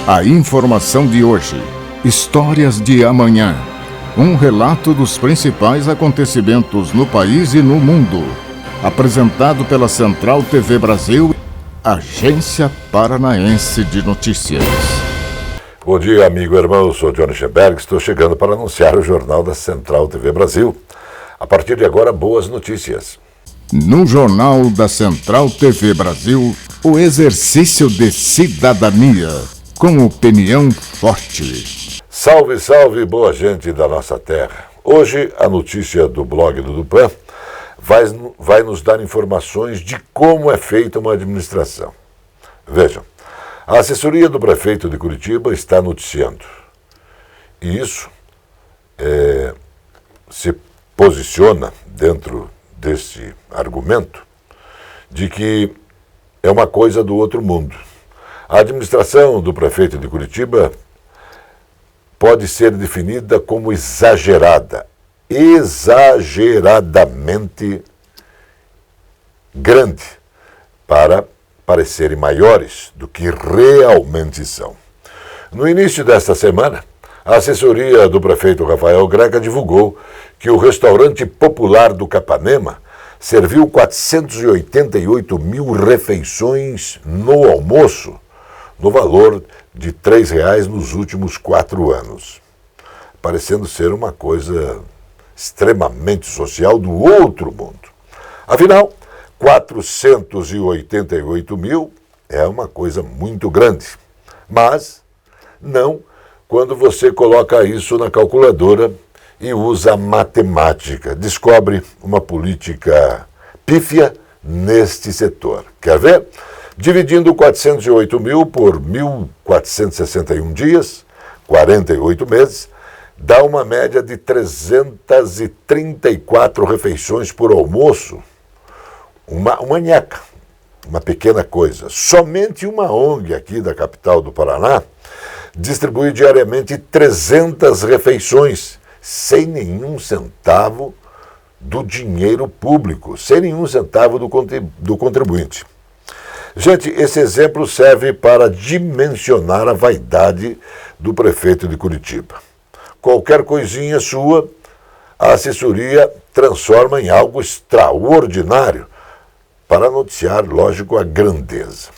A informação de hoje, histórias de amanhã. Um relato dos principais acontecimentos no país e no mundo. Apresentado pela Central TV Brasil, Agência Paranaense de Notícias. Bom dia, amigo e irmão. Eu sou Johnny Schemberg. Estou chegando para anunciar o Jornal da Central TV Brasil. A partir de agora, boas notícias. No Jornal da Central TV Brasil, o exercício de cidadania, com opinião forte. Salve, salve, boa gente da nossa terra. Hoje, a notícia do blog do Dupan vai nos dar informações de como é feita uma administração. Vejam, a assessoria do prefeito de Curitiba está noticiando. E isso se posiciona dentro desse argumento de que é uma coisa do outro mundo. A administração do prefeito de Curitiba pode ser definida como exagerada, exageradamente grande, para parecerem maiores do que realmente são. No início desta semana, a assessoria do prefeito Rafael Greca divulgou que o restaurante popular do Capanema serviu 488 mil refeições no almoço, no valor de R$ 3,00 nos últimos 4 anos. Parecendo ser uma coisa extremamente social do outro mundo. Afinal, 488 mil é uma coisa muito grande, mas não quando você coloca isso na calculadora e usa a matemática. Descobre uma política pífia neste setor. Quer ver? Dividindo 408 mil por 1.461 dias, 48 meses, dá uma média de 334 refeições por almoço. Uma nheca, uma pequena coisa. Somente uma ONG aqui da capital do Paraná distribui diariamente 300 refeições, sem nenhum centavo do dinheiro público, sem nenhum centavo do contribuinte. Gente, esse exemplo serve para dimensionar a vaidade do prefeito de Curitiba. Qualquer coisinha sua, a assessoria transforma em algo extraordinário, para noticiar, lógico, a grandeza.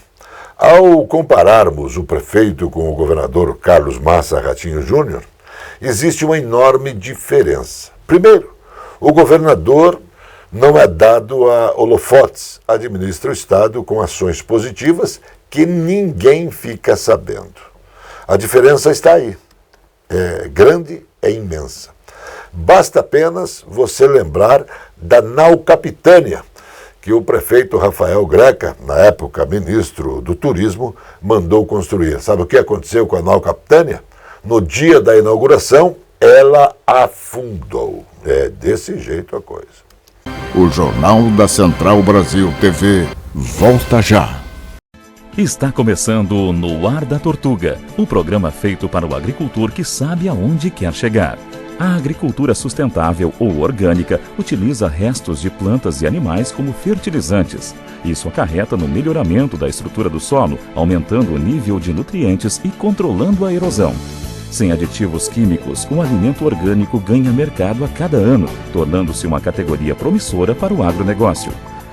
Ao compararmos o prefeito com o governador Carlos Massa Ratinho Júnior, existe uma enorme diferença. Primeiro, o governador não é dado a holofotes, administra o Estado com ações positivas que ninguém fica sabendo. A diferença está aí. É grande, é imensa. Basta apenas você lembrar da nau Capitânia, que o prefeito Rafael Greca, na época ministro do Turismo, mandou construir. Sabe o que aconteceu com a nau Capitânia? No dia da inauguração, ela afundou. É desse jeito a coisa. O Jornal da Central Brasil TV volta já. Está começando No Ar da Tortuga, o programa feito para o agricultor que sabe aonde quer chegar. A agricultura sustentável ou orgânica utiliza restos de plantas e animais como fertilizantes. Isso acarreta no melhoramento da estrutura do solo, aumentando o nível de nutrientes e controlando a erosão. Sem aditivos químicos, o alimento orgânico ganha mercado a cada ano, tornando-se uma categoria promissora para o agronegócio.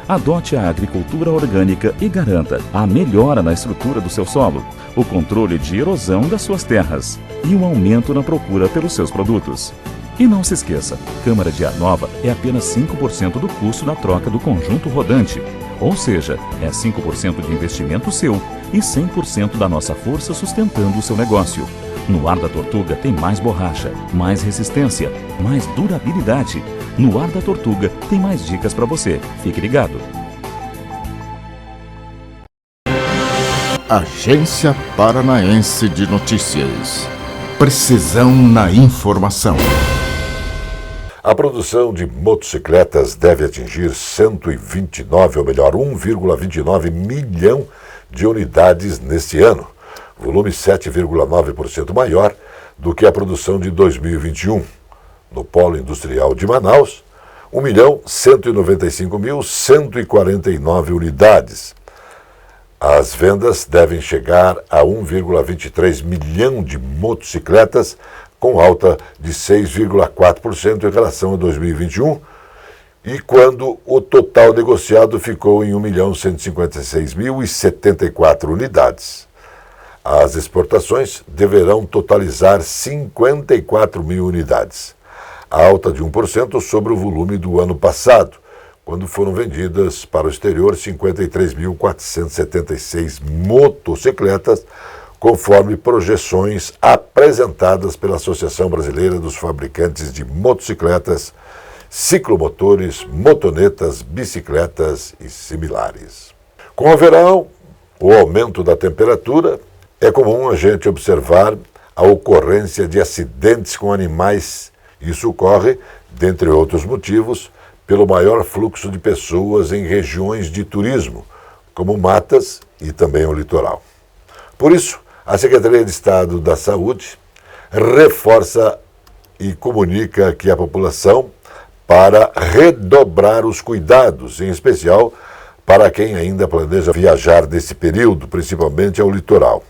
Adote a agricultura orgânica e garanta a melhora na estrutura do seu solo, o controle de erosão das suas terras e um aumento na procura pelos seus produtos. E não se esqueça, Câmara de Ar Nova é apenas 5% do custo na troca do conjunto rodante, ou seja, é 5% de investimento seu e 100% da nossa força sustentando o seu negócio. No Ar da Tortuga tem mais borracha, mais resistência, mais durabilidade. No Ar da Tortuga tem mais dicas para você. Fique ligado. Agência Paranaense de Notícias. Precisão na informação. A produção de motocicletas deve atingir 129, ou melhor, 1,29 milhão de unidades neste ano, volume 7,9% maior do que a produção de 2021. No Polo Industrial de Manaus, 1.195.149 unidades. As vendas devem chegar a 1,23 milhão de motocicletas, com alta de 6,4% em relação a 2021, e quando o total negociado ficou em 1.156.074 unidades. As exportações deverão totalizar 54 mil unidades, a alta de 1% sobre o volume do ano passado, quando foram vendidas para o exterior 53.476 motocicletas, conforme projeções apresentadas pela Associação Brasileira dos Fabricantes de Motocicletas, Ciclomotores, Motonetas, Bicicletas e similares. Com o verão, o aumento da temperatura, é comum a gente observar a ocorrência de acidentes com animais. Isso ocorre, dentre outros motivos, pelo maior fluxo de pessoas em regiões de turismo, como matas e também o litoral. Por isso, a Secretaria de Estado da Saúde reforça e comunica que a população para redobrar os cuidados, em especial para quem ainda planeja viajar nesse período, principalmente ao litoral.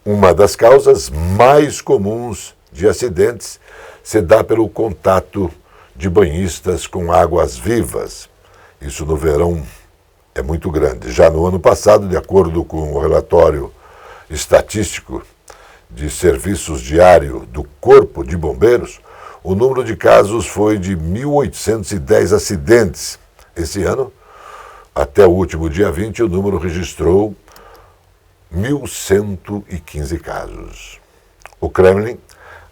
Uma das causas mais comuns de acidentes se dá pelo contato de banhistas com águas vivas. Isso no verão é muito grande. Já no ano passado, de acordo com o relatório estatístico de serviços diário do Corpo de Bombeiros, o número de casos foi de 1.810 acidentes. Esse ano, até o último dia 20, o número registrou 1.115 casos. O Kremlin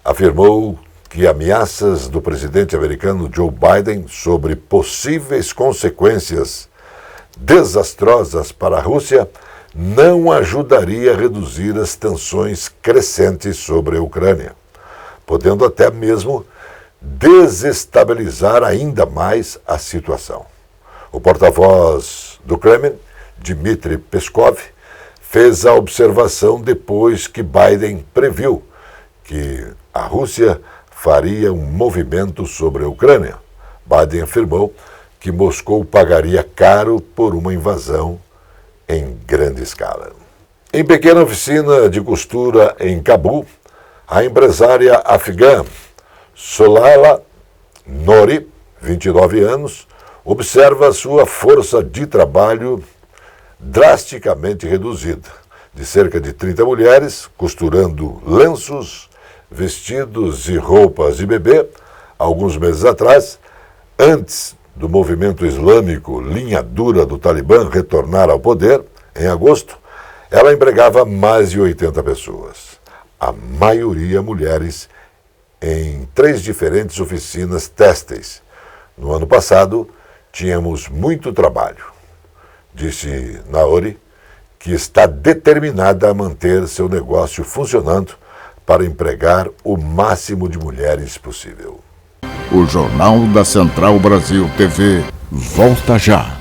afirmou que ameaças do presidente americano Joe Biden sobre possíveis consequências desastrosas para a Rússia não ajudaria a reduzir as tensões crescentes sobre a Ucrânia, podendo até mesmo desestabilizar ainda mais a situação. O porta-voz do Kremlin, Dmitry Peskov, fez a observação depois que Biden previu que a Rússia faria um movimento sobre a Ucrânia. Biden afirmou que Moscou pagaria caro por uma invasão em grande escala. Em pequena oficina de costura em Cabul, a empresária afegã Solala Nori, 29 anos, observa sua força de trabalho drasticamente reduzida, de cerca de 30 mulheres costurando lenços, vestidos e roupas de bebê. Alguns meses atrás, antes do movimento islâmico linha dura do Talibã retornar ao poder, em agosto, ela empregava mais de 80 pessoas, a maioria mulheres, em 3 diferentes oficinas têxteis. No ano passado, tínhamos muito trabalho, disse Naori, que está determinada a manter seu negócio funcionando para empregar o máximo de mulheres possível. O Jornal da Central Brasil TV volta já.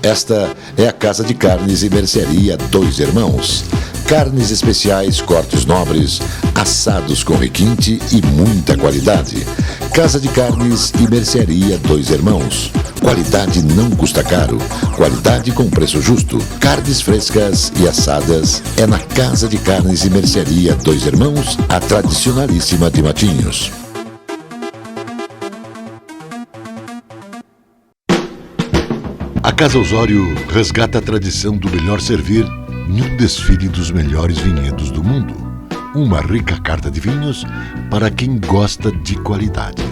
Esta é a Casa de Carnes e Mercearia Dois Irmãos. Carnes especiais, cortes nobres, assados com requinte e muita qualidade. Casa de Carnes e Mercearia Dois Irmãos. Qualidade não custa caro. Qualidade com preço justo. Carnes frescas e assadas é na Casa de Carnes e Mercearia Dois Irmãos, a tradicionalíssima de Matinhos. A Casa Osório resgata a tradição do melhor servir em um desfile dos melhores vinhedos do mundo. Uma rica carta de vinhos para quem gosta de qualidade.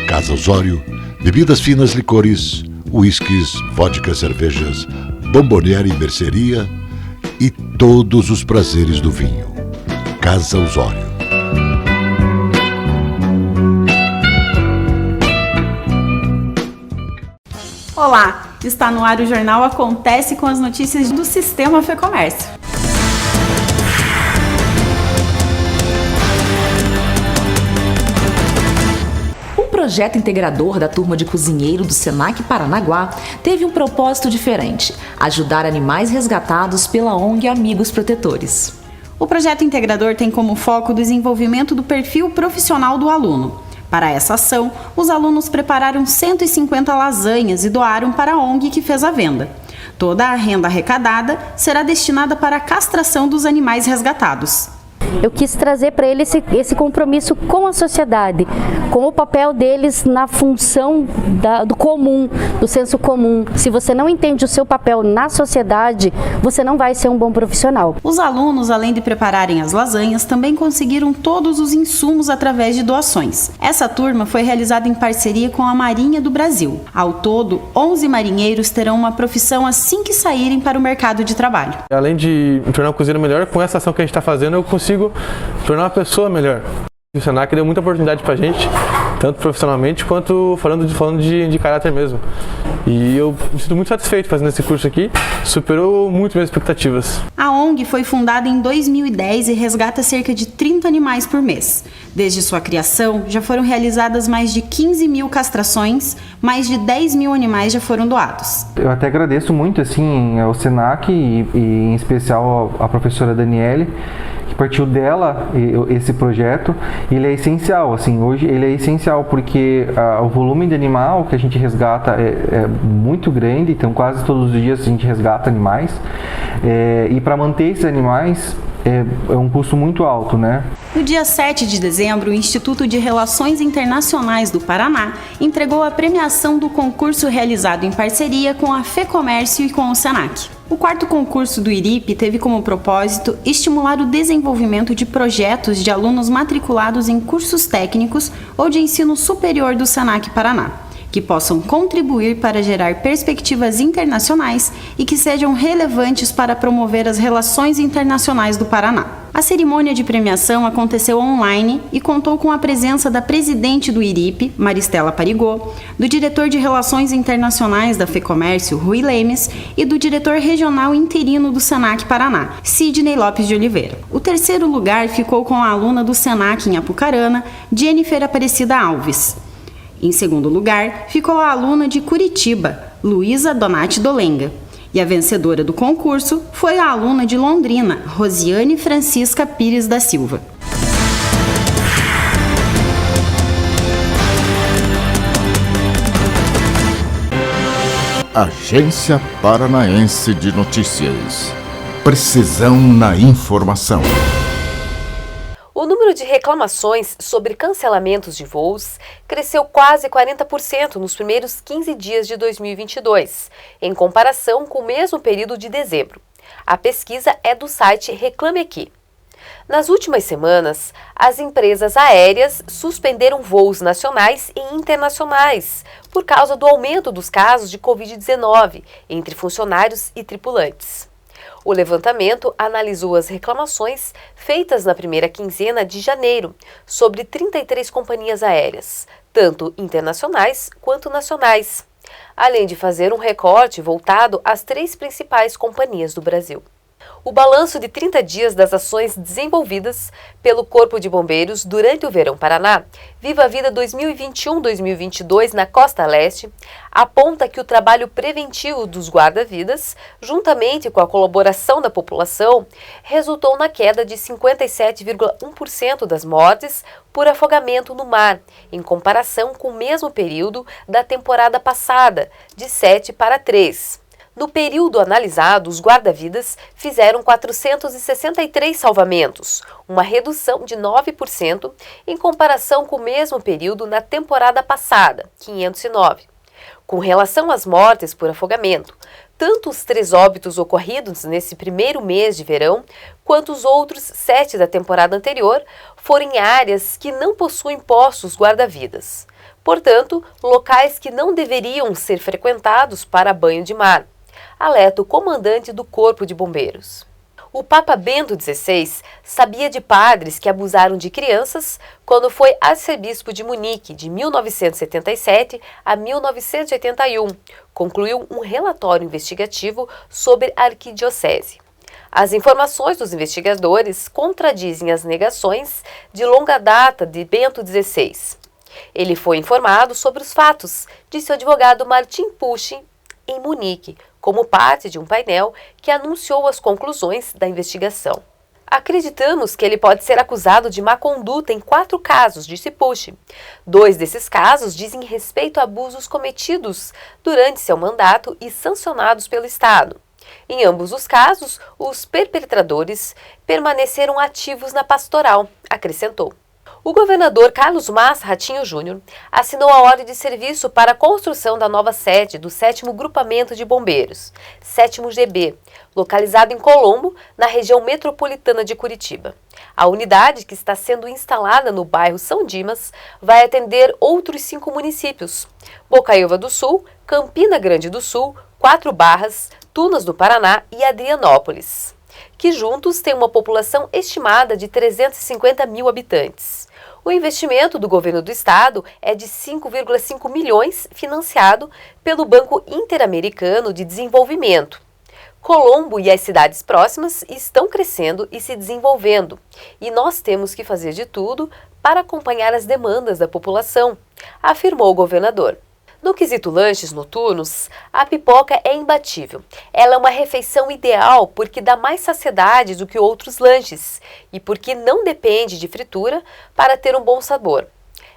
Casa Osório, bebidas finas, licores, uísques, vodka, cervejas, bomboniere e mercearia e todos os prazeres do vinho. Casa Osório. Olá, está no ar o Jornal Acontece com as notícias do Sistema Fecomércio. O projeto integrador da turma de cozinheiro do Senac Paranaguá teve um propósito diferente: ajudar animais resgatados pela ONG Amigos Protetores. O projeto integrador tem como foco o desenvolvimento do perfil profissional do aluno. Para essa ação, os alunos prepararam 150 lasanhas e doaram para a ONG que fez a venda. Toda a renda arrecadada será destinada para a castração dos animais resgatados. Eu quis trazer para eles esse compromisso com a sociedade, com o papel deles na função do comum, do senso comum. Se você não entende o seu papel na sociedade, você não vai ser um bom profissional. Os alunos, além de prepararem as lasanhas, também conseguiram todos os insumos através de doações. Essa turma foi realizada em parceria com a Marinha do Brasil. Ao todo, 11 marinheiros terão uma profissão assim que saírem para o mercado de trabalho. Além de me tornar um cozinheiro melhor, com essa ação que a gente está fazendo, eu consigo tornar uma pessoa melhor. O Senac deu muita oportunidade pra gente, tanto profissionalmente quanto falando de caráter mesmo. E eu me sinto muito satisfeito fazendo esse curso aqui, superou muito minhas expectativas. A ONG foi fundada em 2010 e resgata cerca de 30 animais por mês. Desde sua criação, já foram realizadas mais de 15 mil castrações, mais de 10 mil animais já foram doados. Eu até agradeço muito assim, ao Senac e em especial à professora Daniele, que partiu dela esse projeto. Ele é essencial, assim, hoje ele é essencial porque o volume de animal que a gente resgata é muito grande, então quase todos os dias a gente resgata animais, e para manter esses animais é um custo muito alto, né? No dia 7 de dezembro, o Instituto de Relações Internacionais do Paraná entregou a premiação do concurso realizado em parceria com a FEComércio e com o Senac. O quarto concurso do IRIP teve como propósito estimular o desenvolvimento de projetos de alunos matriculados em cursos técnicos ou de ensino superior do Senac Paraná, que possam contribuir para gerar perspectivas internacionais e que sejam relevantes para promover as relações internacionais do Paraná. A cerimônia de premiação aconteceu online e contou com a presença da presidente do IRIP, Maristela Parigô, do diretor de Relações Internacionais da FEComércio, Rui Lemes, e do diretor regional interino do Senac Paraná, Sidney Lopes de Oliveira. O terceiro lugar ficou com a aluna do Senac em Apucarana, Jennifer Aparecida Alves. Em segundo lugar, ficou a aluna de Curitiba, Luísa Donati Dolenga. E a vencedora do concurso foi a aluna de Londrina, Rosiane Francisca Pires da Silva. Agência Paranaense de Notícias. Precisão na informação. O número de reclamações sobre cancelamentos de voos cresceu quase 40% nos primeiros 15 dias de 2022, em comparação com o mesmo período de dezembro. A pesquisa é do site Reclame Aqui. Nas últimas semanas, as empresas aéreas suspenderam voos nacionais e internacionais por causa do aumento dos casos de Covid-19 entre funcionários e tripulantes. O levantamento analisou as reclamações feitas na primeira quinzena de janeiro sobre 33 companhias aéreas, tanto internacionais quanto nacionais, além de fazer um recorte voltado às 3 principais companhias do Brasil. O balanço de 30 dias das ações desenvolvidas pelo Corpo de Bombeiros durante o Verão Paraná, Viva a Vida 2021-2022 na Costa Leste, aponta que o trabalho preventivo dos guarda-vidas, juntamente com a colaboração da população, resultou na queda de 57,1% das mortes por afogamento no mar, em comparação com o mesmo período da temporada passada, de 7 para 3. No período analisado, os guarda-vidas fizeram 463 salvamentos, uma redução de 9% em comparação com o mesmo período na temporada passada, 509. Com relação às mortes por afogamento, tanto os 3 óbitos ocorridos nesse primeiro mês de verão, quanto os outros 7 da temporada anterior, foram em áreas que não possuem postos guarda-vidas. Portanto, locais que não deveriam ser frequentados para banho de mar, alerta o comandante do Corpo de Bombeiros. O Papa Bento XVI sabia de padres que abusaram de crianças quando foi arcebispo de Munique, de 1977 a 1981. Concluiu um relatório investigativo sobre a arquidiocese. As informações dos investigadores contradizem as negações de longa data de Bento XVI. Ele foi informado sobre os fatos, disse o advogado Martin Pucci, em Munique, como parte de um painel que anunciou as conclusões da investigação. Acreditamos que ele pode ser acusado de má conduta em 4 casos, disse Pucci. 2 desses casos dizem respeito a abusos cometidos durante seu mandato e sancionados pelo Estado. Em ambos os casos, os perpetradores permaneceram ativos na pastoral, acrescentou. O governador Carlos Massa Ratinho Júnior assinou a ordem de serviço para a construção da nova sede do 7º Grupamento de Bombeiros, 7º GB, localizado em Colombo, na região metropolitana de Curitiba. A unidade, que está sendo instalada no bairro São Dimas, vai atender outros 5 municípios: Bocaiúva do Sul, Campina Grande do Sul, 4 Barras, Tunas do Paraná e Adrianópolis, que juntos têm uma população estimada de 350 mil habitantes. O investimento do governo do estado é de 5,5 milhões, financiado pelo Banco Interamericano de Desenvolvimento. Colombo e as cidades próximas estão crescendo e se desenvolvendo, e nós temos que fazer de tudo para acompanhar as demandas da população, afirmou o governador. No quesito lanches noturnos, a pipoca é imbatível. Ela é uma refeição ideal porque dá mais saciedade do que outros lanches e porque não depende de fritura para ter um bom sabor.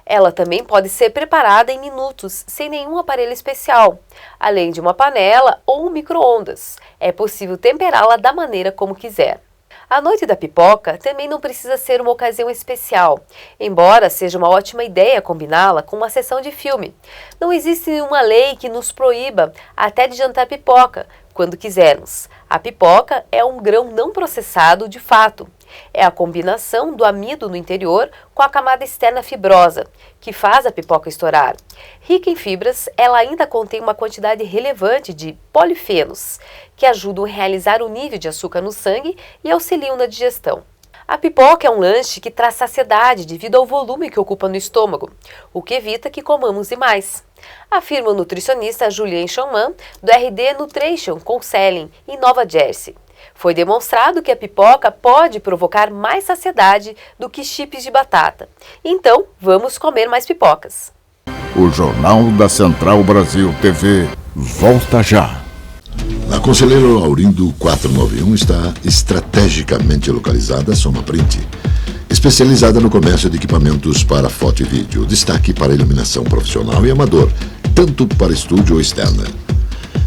Ela também pode ser preparada em minutos, sem nenhum aparelho especial, além de uma panela ou um micro-ondas. É possível temperá-la da maneira como quiser. A noite da pipoca também não precisa ser uma ocasião especial, embora seja uma ótima ideia combiná-la com uma sessão de filme. Não existe nenhuma lei que nos proíba até de jantar pipoca, quando quisermos. A pipoca é um grão não processado de fato. É a combinação do amido no interior com a camada externa fibrosa, que faz a pipoca estourar. Rica em fibras, ela ainda contém uma quantidade relevante de polifenos, que ajudam a realizar o nível de açúcar no sangue e auxiliam na digestão. A pipoca é um lanche que traz saciedade devido ao volume que ocupa no estômago, o que evita que comamos demais, afirma o nutricionista Julien Chauman, do RD Nutrition Counseling, em Nova Jersey. Foi demonstrado que a pipoca pode provocar mais saciedade do que chips de batata. Então, vamos comer mais pipocas. O Jornal da Central Brasil TV volta já. Na Conselheiro Laurindo 491 está estrategicamente localizada a Soma Print, especializada no comércio de equipamentos para foto e vídeo, destaque para iluminação profissional e amador, tanto para estúdio ou externa.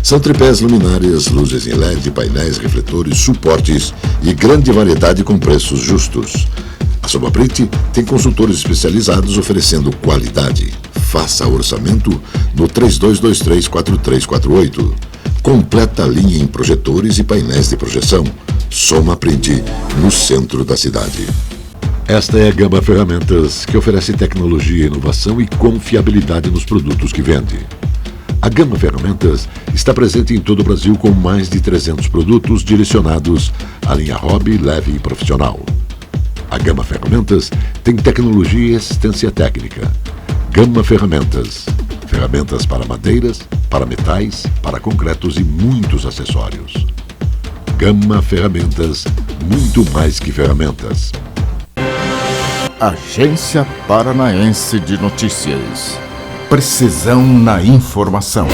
São tripés, luminárias, luzes em LED, painéis, refletores, suportes e grande variedade com preços justos. A Soma Print tem consultores especializados oferecendo qualidade. Faça orçamento no 3223-4348. Completa linha em projetores e painéis de projeção. Soma Print, no centro da cidade. Esta é a Gama Ferramentas, que oferece tecnologia, inovação e confiabilidade nos produtos que vende. A Gama Ferramentas está presente em todo o Brasil com mais de 300 produtos direcionados à linha hobby, leve e profissional. A Gama Ferramentas tem tecnologia e assistência técnica. Gama Ferramentas. Ferramentas para madeiras, para metais, para concretos e muitos acessórios. Gama Ferramentas, muito mais que ferramentas. Agência Paranaense de Notícias. Precisão na informação.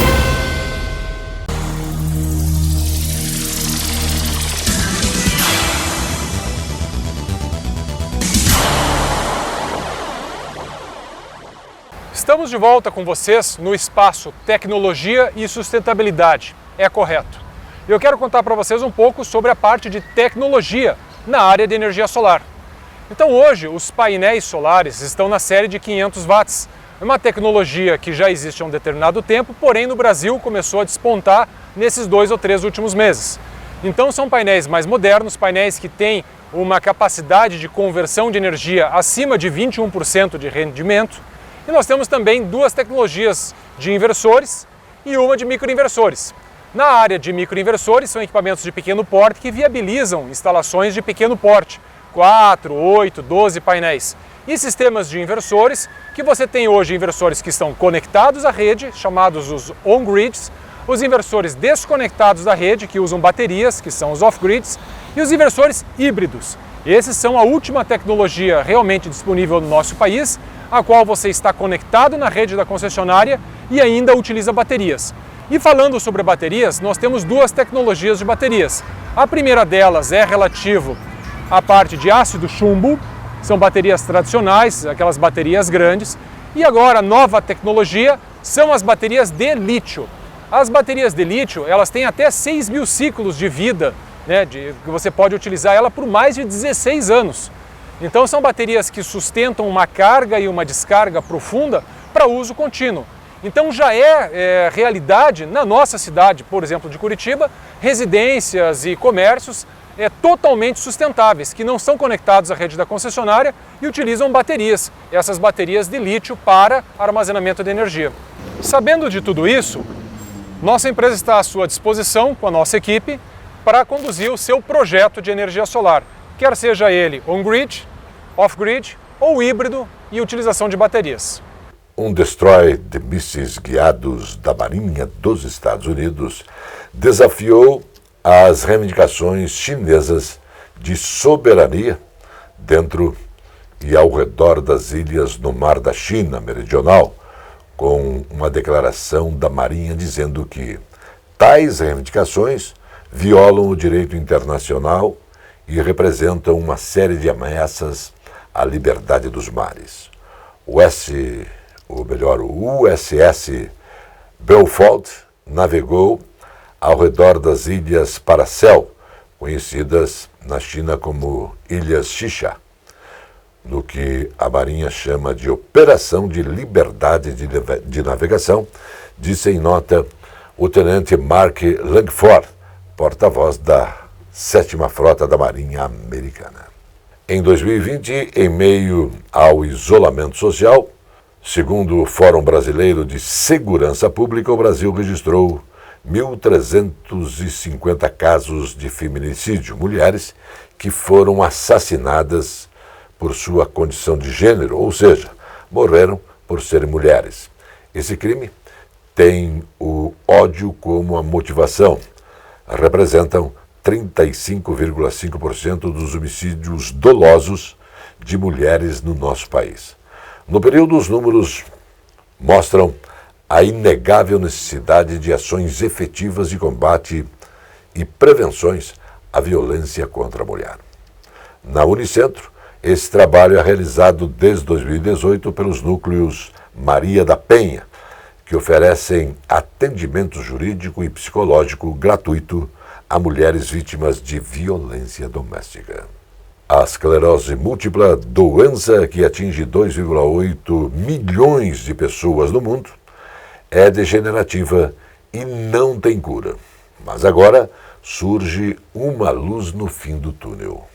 Estamos de volta com vocês no espaço Tecnologia e Sustentabilidade. É correto. Eu quero contar para vocês um pouco sobre a parte de tecnologia na área de energia solar. Então hoje os painéis solares estão na série de 500 watts. É uma tecnologia que já existe há um determinado tempo, porém no Brasil começou a despontar nesses 2 ou 3 últimos meses. Então são painéis mais modernos, painéis que têm uma capacidade de conversão de energia acima de 21% de rendimento. E nós temos também 2 tecnologias de inversores e uma de microinversores. Na área de microinversores são equipamentos de pequeno porte que viabilizam instalações de pequeno porte, 4, 8, 12 painéis. E sistemas de inversores, que você tem hoje inversores que estão conectados à rede, chamados os on-grids, os inversores desconectados da rede, que usam baterias, que são os off-grids, e os inversores híbridos. Esses são a última tecnologia realmente disponível no nosso país, a qual você está conectado na rede da concessionária e ainda utiliza baterias. E falando sobre baterias, nós temos 2 tecnologias de baterias. A primeira delas é relativo a parte de ácido chumbo, são baterias tradicionais, aquelas baterias grandes, e agora a nova tecnologia são as baterias de lítio. As baterias de lítio, elas têm até 6.000 ciclos de vida, né, que você pode utilizar ela por mais de 16 anos. Então são baterias que sustentam uma carga e uma descarga profunda para uso contínuo. Então já é realidade na nossa cidade, por exemplo, de Curitiba, residências e comércios totalmente sustentáveis, que não são conectados à rede da concessionária e utilizam baterias, essas baterias de lítio para armazenamento de energia. Sabendo de tudo isso, nossa empresa está à sua disposição, com a nossa equipe, para conduzir o seu projeto de energia solar, quer seja ele on-grid, off-grid ou híbrido e utilização de baterias. Um destroyer de mísseis guiados da Marinha dos Estados Unidos desafiou as reivindicações chinesas de soberania dentro e ao redor das ilhas no Mar da China Meridional, com uma declaração da Marinha dizendo que tais reivindicações violam o direito internacional e representam uma série de ameaças à liberdade dos mares. O USS Belfort navegou ao redor das ilhas Paracel, conhecidas na China como Ilhas Xixa, no que a Marinha chama de Operação de Liberdade de Navegação, disse em nota o tenente Mark Langford, porta-voz da 7ª Frota da Marinha Americana. Em 2020, em meio ao isolamento social, segundo o Fórum Brasileiro de Segurança Pública, o Brasil registrou 1.350 casos de feminicídio, mulheres que foram assassinadas por sua condição de gênero, ou seja, morreram por serem mulheres. Esse crime tem o ódio como a motivação. Representam 35,5% dos homicídios dolosos de mulheres no nosso país. No período, os números mostram a inegável necessidade de ações efetivas de combate e prevenções à violência contra a mulher. Na Unicentro, esse trabalho é realizado desde 2018 pelos núcleos Maria da Penha, que oferecem atendimento jurídico e psicológico gratuito a mulheres vítimas de violência doméstica. A esclerose múltipla, doença que atinge 2,8 milhões de pessoas no mundo, é degenerativa e não tem cura. Mas agora surge uma luz no fim do túnel.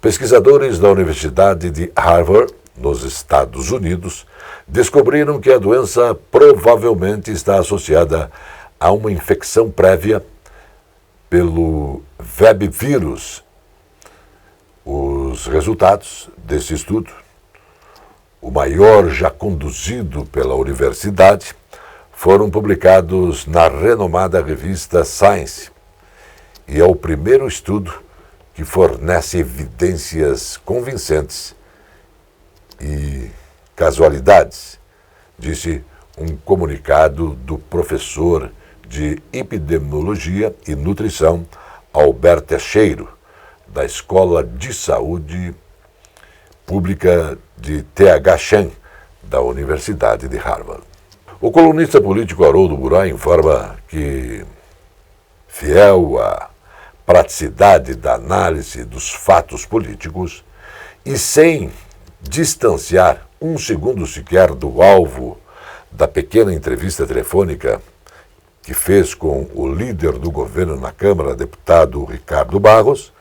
Pesquisadores da Universidade de Harvard, nos Estados Unidos, descobriram que a doença provavelmente está associada a uma infecção prévia pelo webvírus. Os resultados desse estudo, o maior já conduzido pela universidade, foram publicados na renomada revista Science, e é o primeiro estudo que fornece evidências convincentes e casualidades, disse um comunicado do professor de Epidemiologia e Nutrição Alberto Teixeira, da Escola de Saúde Pública de T.H. Chan, da Universidade de Harvard. O colunista político Haroldo Buray informa que, fiel à praticidade da análise dos fatos políticos e sem distanciar um segundo sequer do alvo da pequena entrevista telefônica que fez com o líder do governo na Câmara, deputado Ricardo Barros,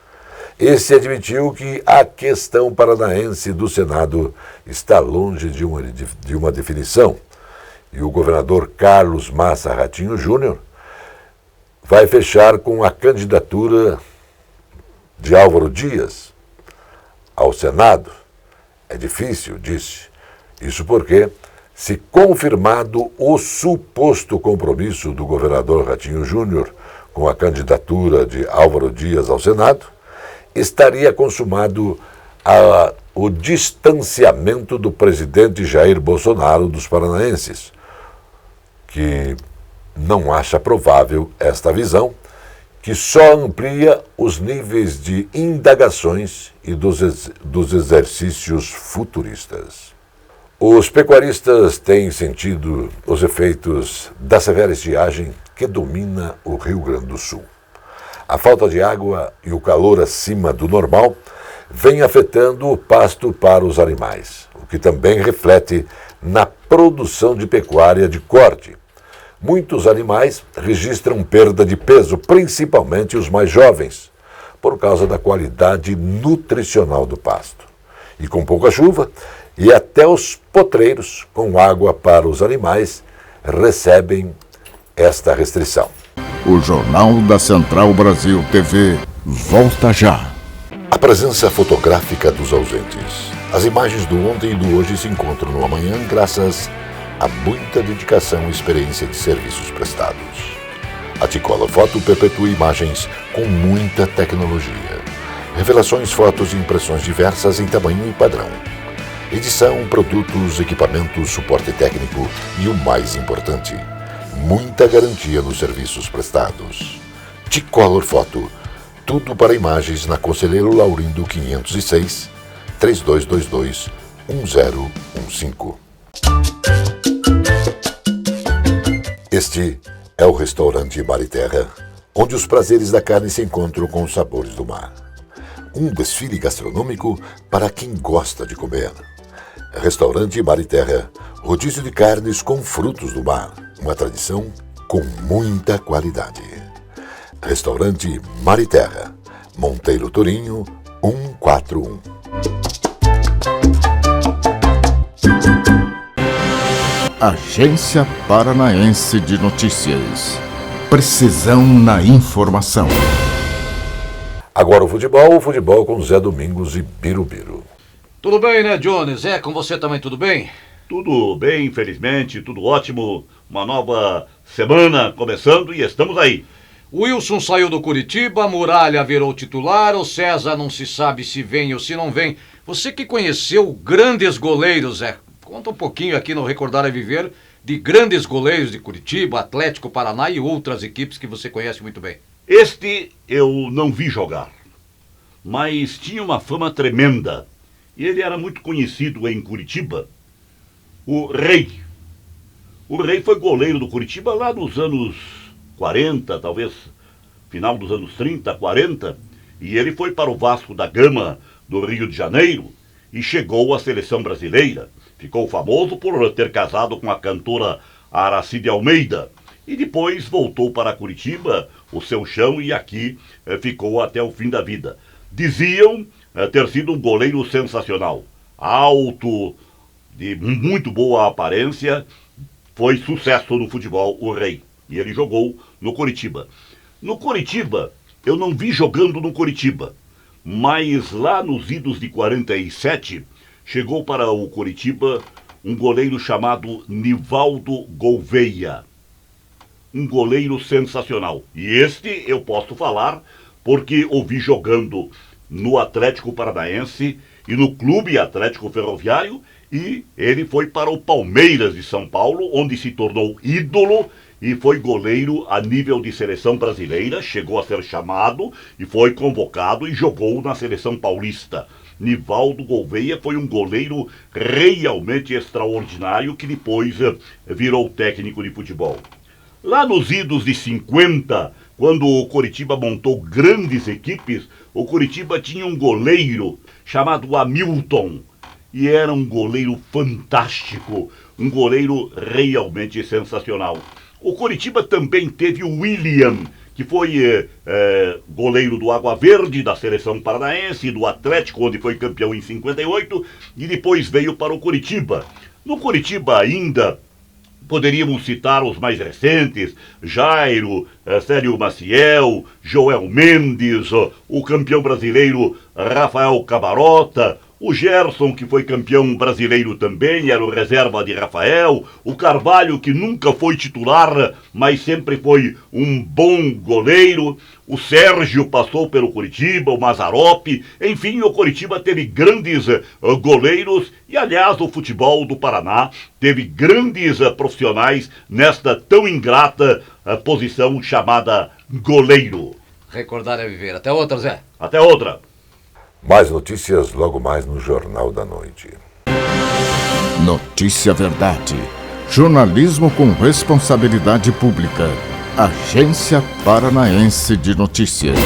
esse admitiu que a questão paranaense do Senado está longe de uma definição, e o governador Carlos Massa Ratinho Júnior vai fechar com a candidatura de Álvaro Dias ao Senado. É difícil, disse. Isso porque, se confirmado o suposto compromisso do governador Ratinho Júnior com a candidatura de Álvaro Dias ao Senado, estaria consumado o distanciamento do presidente Jair Bolsonaro dos paranaenses, que não acha provável esta visão que só amplia os níveis de indagações e dos exercícios futuristas. Os pecuaristas têm sentido os efeitos da severa estiagem que domina o Rio Grande do Sul. A falta de água e o calor acima do normal vem afetando o pasto para os animais, o que também reflete na produção de pecuária de corte. Muitos animais registram perda de peso, principalmente os mais jovens, por causa da qualidade nutricional do pasto. E com pouca chuva, e até os potreiros com água para os animais recebem esta restrição. O Jornal da Central Brasil TV volta já. A presença fotográfica dos ausentes. As imagens do ontem e do hoje se encontram no amanhã graças a muita dedicação e experiência de serviços prestados. A T-Color Foto perpetua imagens com muita tecnologia. Revelações, fotos e impressões diversas em tamanho e padrão. Edição, produtos, equipamentos, suporte técnico e o mais importante, muita garantia nos serviços prestados. T-Color Foto, tudo para imagens na Conselheiro Laurindo 506, 3222-1015. Este é o restaurante Mar e Terra, onde os prazeres da carne se encontram com os sabores do mar. Um desfile gastronômico para quem gosta de comer. Restaurante Mar e Terra, rodízio de carnes com frutos do mar, uma tradição com muita qualidade. Restaurante Mar e Terra, Monteiro Torinho, 141. Agência Paranaense de Notícias. Precisão na informação. Agora o futebol com Zé Domingos e Birubiru. Tudo bem, né, Jones? Com você também tudo bem? Tudo bem, infelizmente, tudo ótimo. Uma nova semana começando e estamos aí. O Wilson saiu do Curitiba, a Muralha virou titular, o César não se sabe se vem ou se não vem. Você que conheceu grandes goleiros, conta um pouquinho aqui no Recordar é Viver de grandes goleiros de Curitiba, Atlético, Paraná e outras equipes que você conhece muito bem. Este eu não vi jogar, mas tinha uma fama tremenda. E ele era muito conhecido em Curitiba, o Rei. O Rei foi goleiro do Curitiba lá nos anos 40, talvez final dos anos 30, 40, e ele foi para o Vasco da Gama do Rio de Janeiro e chegou à seleção brasileira. Ficou famoso por ter casado com a cantora Aracide Almeida e depois voltou para Curitiba, o seu chão, e aqui ficou até o fim da vida. Diziam ter sido um goleiro sensacional, alto, de muito boa aparência, foi sucesso no futebol, o Rei, e ele jogou no Curitiba. No Curitiba, eu não vi jogando no Curitiba, mas lá nos idos de 47, chegou para o Curitiba um goleiro chamado Nivaldo Gouveia, um goleiro sensacional, e este eu posso falar porque o vi jogando no Atlético Paranaense e no Clube Atlético Ferroviário, e ele foi para o Palmeiras de São Paulo, onde se tornou ídolo e foi goleiro a nível de seleção brasileira, chegou a ser chamado e foi convocado e jogou na seleção paulista. Nivaldo Gouveia foi um goleiro realmente extraordinário que depois virou técnico de futebol. Lá nos idos de 50, quando o Curitiba montou grandes equipes, o Curitiba tinha um goleiro chamado Hamilton. E era um goleiro fantástico, um goleiro realmente sensacional. O Curitiba também teve o William, que foi goleiro do Água Verde, da seleção paranaense, do Atlético, onde foi campeão em 58, e depois veio para o Curitiba. No Curitiba ainda poderíamos citar os mais recentes, Jairo, Célio Maciel, Joel Mendes, o campeão brasileiro Rafael Cabarota, o Gerson, que foi campeão brasileiro também, era o reserva de Rafael, o Carvalho, que nunca foi titular, mas sempre foi um bom goleiro, o Sérgio passou pelo Curitiba, o Mazzaropi, enfim, o Curitiba teve grandes goleiros e, aliás, o futebol do Paraná teve grandes profissionais nesta tão ingrata posição chamada goleiro. Recordar é viver. Até outra, Zé. Até outra. Mais notícias logo mais no Jornal da Noite. Notícia Verdade. Jornalismo com responsabilidade pública. Agência Paranaense de Notícias.